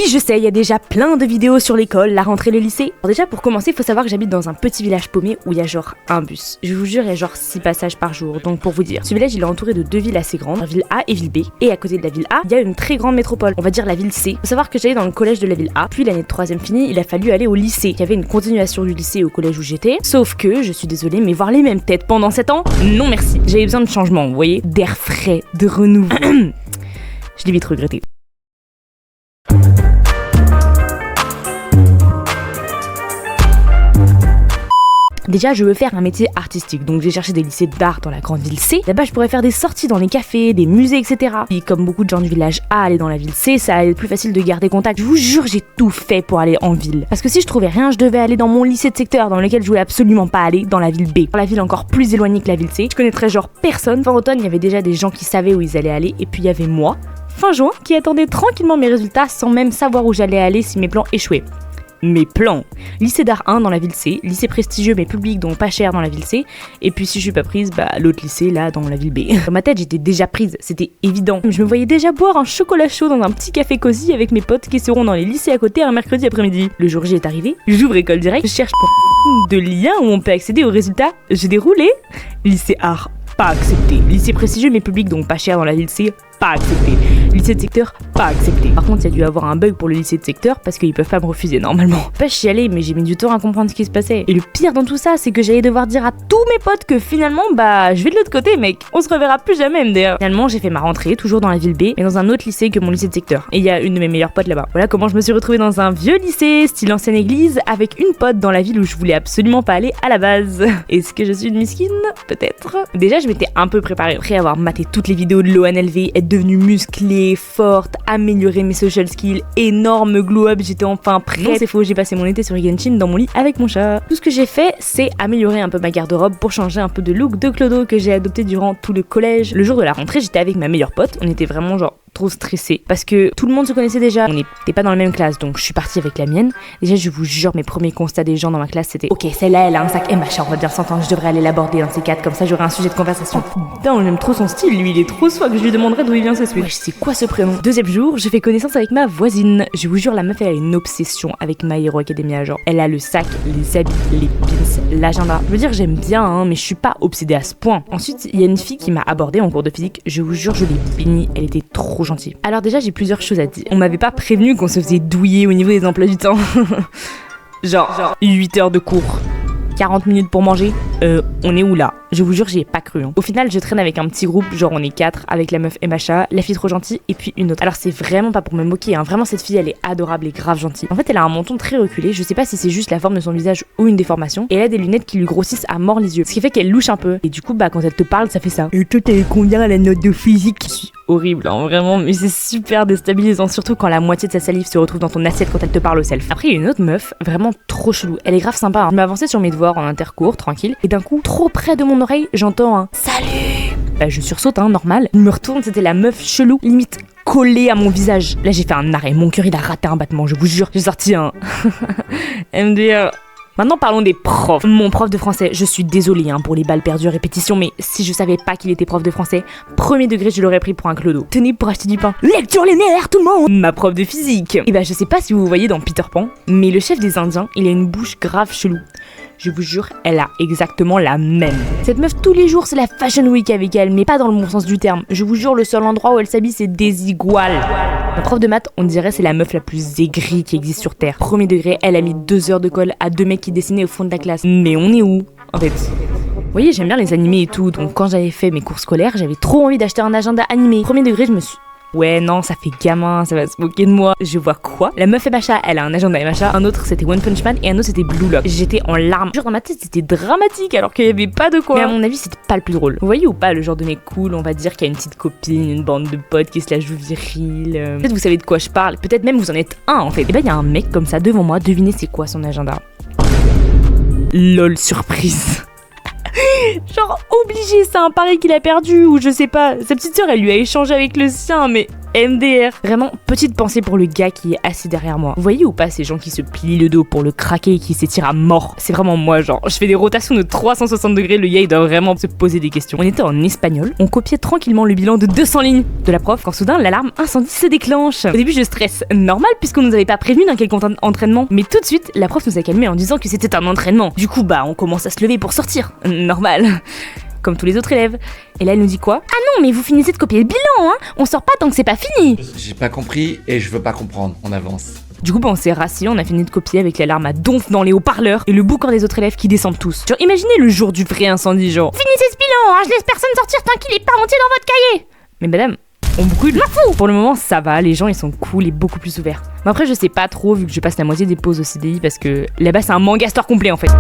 Oui, je sais, il y a déjà plein de vidéos sur l'école, la rentrée, le lycée. Alors déjà, pour commencer, il faut savoir que j'habite dans un petit village paumé où il y a genre un bus. Je vous jure, il y a genre 6 passages par jour. Donc pour vous dire, ce village, il est entouré de 2 villes assez grandes, la ville A et ville B. Et à côté de la ville A, il y a une très grande métropole, on va dire la ville C. Faut savoir que j'allais dans le collège de la ville A, puis l'année de 3ème finie, il a fallu aller au lycée. Il y avait une continuation du lycée au collège où j'étais. Sauf que, je suis désolée, mais voir les mêmes têtes pendant 7 ans, non merci. J'avais besoin de changement, vous voyez, d'air frais, de renouveau. Je l'ai vite regretté. Déjà, je veux faire un métier artistique, donc j'ai cherché des lycées d'art dans la grande ville C. Là-bas, je pourrais faire des sorties dans les cafés, des musées, etc. Et comme beaucoup de gens du village A allaient dans la ville C, ça allait être plus facile de garder contact. Je vous jure, j'ai tout fait pour aller en ville. Parce que si je trouvais rien, je devais aller dans mon lycée de secteur, dans lequel je voulais absolument pas aller, dans la ville B. Dans la ville encore plus éloignée que la ville C, je connaîtrais genre personne. Fin automne, il y avait déjà des gens qui savaient où ils allaient aller, et puis il y avait moi, fin juin, qui attendais tranquillement mes résultats sans même savoir où j'allais aller si mes plans échouaient. Mes plans. Lycée d'art 1 dans la ville C, lycée prestigieux mais public donc pas cher dans la ville C, et puis si je suis pas prise, l'autre lycée là dans la ville B. Dans ma tête j'étais déjà prise, c'était évident. Je me voyais déjà boire un chocolat chaud dans un petit café cosy avec mes potes qui seront dans les lycées à côté un mercredi après-midi. Le jour J est arrivé, j'ouvre école direct, je cherche pour de liens où on peut accéder aux résultats, j'ai déroulé. Lycée art, pas accepté. Lycée prestigieux mais public donc pas cher dans la ville C, pas accepté. Lycée de secteur, pas accepté. Par contre, il y a dû avoir un bug pour le lycée de secteur parce qu'ils peuvent pas me refuser normalement. Pas chialer, mais j'ai mis du temps à comprendre ce qui se passait. Et le pire dans tout ça, c'est que j'allais devoir dire à tous mes potes que finalement, je vais de l'autre côté, mec. On se reverra plus jamais, MDR. Finalement, j'ai fait ma rentrée, toujours dans la ville B, mais dans un autre lycée que mon lycée de secteur. Et il y a une de mes meilleures potes là-bas. Voilà comment je me suis retrouvée dans un vieux lycée, style ancienne église, avec une pote dans la ville où je voulais absolument pas aller à la base. Est-ce que je suis une miskine? Peut-être. Déjà, je m'étais un peu préparée. Après avoir maté toutes les vidéos de l'ONLV, être devenue musclée, forte, améliorer mes social skills, énorme glow up, j'étais enfin prête. Non, c'est faux, j'ai passé mon été sur Genshin dans mon lit avec mon chat. Tout ce que j'ai fait, c'est améliorer un peu ma garde-robe pour changer un peu de look de clodo que j'ai adopté durant tout le collège. Le jour de la rentrée, j'étais avec ma meilleure pote, on était vraiment genre trop stressée parce que tout le monde se connaissait déjà. On n'était pas dans la même classe, donc je suis partie avec la mienne. Déjà, je vous jure, mes premiers constats des gens dans ma classe, c'était ok, celle-là, elle a un sac machin, on va bien s'entendre, je devrais aller l'aborder dans ces 4, comme ça j'aurai un sujet de conversation. Putain, j'aime trop son style, lui, il est trop swag, je lui demanderai d'où il vient ce sujet. Wesh, c'est quoi ce prénom? Deuxième jour, je fais connaissance avec ma voisine. Je vous jure, la meuf, elle a une obsession avec My Hero Academia, genre, elle a le sac, les habits, les pins, l'agenda. Je veux dire, j'aime bien, mais je suis pas obsédée à ce point. Ensuite, il y a une fille qui m'a abordée en cours de physique, je vous jure, je l'ai bénie, elle était trop gentille. Alors déjà, j'ai plusieurs choses à dire. On m'avait pas prévenu qu'on se faisait douiller au niveau des emplois du temps. genre 8 heures de cours, 40 minutes pour manger. On est où là? Je vous jure, j'y ai pas cru. Au final, je traîne avec un petit groupe, genre on est 4, avec la meuf MHA, la fille trop gentille et puis une autre. Alors c'est vraiment pas pour me moquer, hein. Vraiment cette fille, elle est adorable et grave gentille. En fait, elle a un menton très reculé, je sais pas si c'est juste la forme de son visage ou une déformation, et elle a des lunettes qui lui grossissent à mort les yeux, ce qui fait qu'elle louche un peu. Et du coup, quand elle te parle, ça fait ça. Et toi, t'avais combien à la note de physique? Je suis horrible, hein, vraiment, mais c'est super déstabilisant, surtout quand la moitié de sa salive se retrouve dans ton assiette quand elle te parle au self. Après, il y a une autre meuf, vraiment trop chelou, elle est grave sympa, hein. Je m'avançais sur mes devoirs en intercours, tranquille, et d'un coup, trop près de mon oreille, j'entends un salut. Je sursaute, hein, normal. Je me retourne, c'était la meuf chelou, limite collée à mon visage. Là, j'ai fait un arrêt, mon cœur il a raté un battement, je vous jure. J'ai sorti un MDR. Maintenant parlons des profs. Mon prof de français, je suis désolée pour les balles perdues à répétition, mais si je savais pas qu'il était prof de français, premier degré je l'aurais pris pour un clodo. Tenez pour acheter du pain. Lecture linéaire tout le monde. Ma prof de physique. Je sais pas si vous voyez dans Peter Pan, mais le chef des Indiens, il a une bouche grave chelou. Je vous jure, elle a exactement la même. Cette meuf, tous les jours, c'est la Fashion Week avec elle, mais pas dans le bon sens du terme. Je vous jure, le seul endroit où elle s'habille, c'est des iguales. Ma prof de maths, on dirait c'est la meuf la plus aigrie qui existe sur Terre. Premier degré, elle a mis 2 heures de colle à 2 mecs qui dessinaient au fond de la classe. Mais on est où, en fait? Vous voyez, j'aime bien les animés et tout, donc quand j'avais fait mes cours scolaires, j'avais trop envie d'acheter un agenda animé. Premier degré, je me suis... Ouais, non, ça fait gamin, ça va se moquer de moi. Je vois quoi? La meuf MHA, elle a un agenda MHA, un autre c'était One Punch Man et un autre c'était Blue Lock. J'étais en larmes. Genre dans ma tête, c'était dramatique alors qu'il y avait pas de quoi. Mais à mon avis, c'était pas le plus drôle. Vous voyez ou pas le genre de mec cool, on va dire, qui a une petite copine, une bande de potes qui se la joue viril. Peut-être vous savez de quoi je parle, peut-être même vous en êtes un en fait. Et il y a un mec comme ça devant moi, devinez c'est quoi son agenda? LOL surprise. Genre obligé, c'est un pari qu'il a perdu ou je sais pas. Sa petite sœur elle lui a échangé avec le sien, mais MDR. Vraiment, petite pensée pour le gars qui est assis derrière moi. Vous voyez ou pas ces gens qui se plient le dos pour le craquer et qui s'étirent à mort? C'est vraiment moi, genre. Je fais des rotations de 360 degrés, le gars il doit vraiment se poser des questions. On était en espagnol, on copiait tranquillement le bilan de 200 lignes de la prof quand soudain l'alarme incendie se déclenche. Au début je stresse, normal puisqu'on nous avait pas prévenu d'un quelconque entraînement. Mais tout de suite, la prof nous a calmés en disant que c'était un entraînement. Du coup on commence à se lever pour sortir. Normal. Comme tous les autres élèves. Et là elle nous dit quoi? Ah non mais vous finissez de copier le bilan, hein. On sort pas tant que c'est pas fini. J'ai pas compris et je veux pas comprendre, on avance. Du coup on s'est rassis, on a fini de copier avec l'alarme à donf dans les haut-parleurs et le boucan des autres élèves qui descendent tous. Genre imaginez le jour du vrai incendie, genre finissez ce bilan, hein, je laisse personne sortir tant qu'il est pas entier dans votre cahier. Mais madame, on brûle. M'en fous. Pour le moment ça va, les gens ils sont cool et beaucoup plus ouverts. Mais après je sais pas trop vu que je passe la moitié des pauses au CDI parce que là-bas c'est un manga store complet en fait.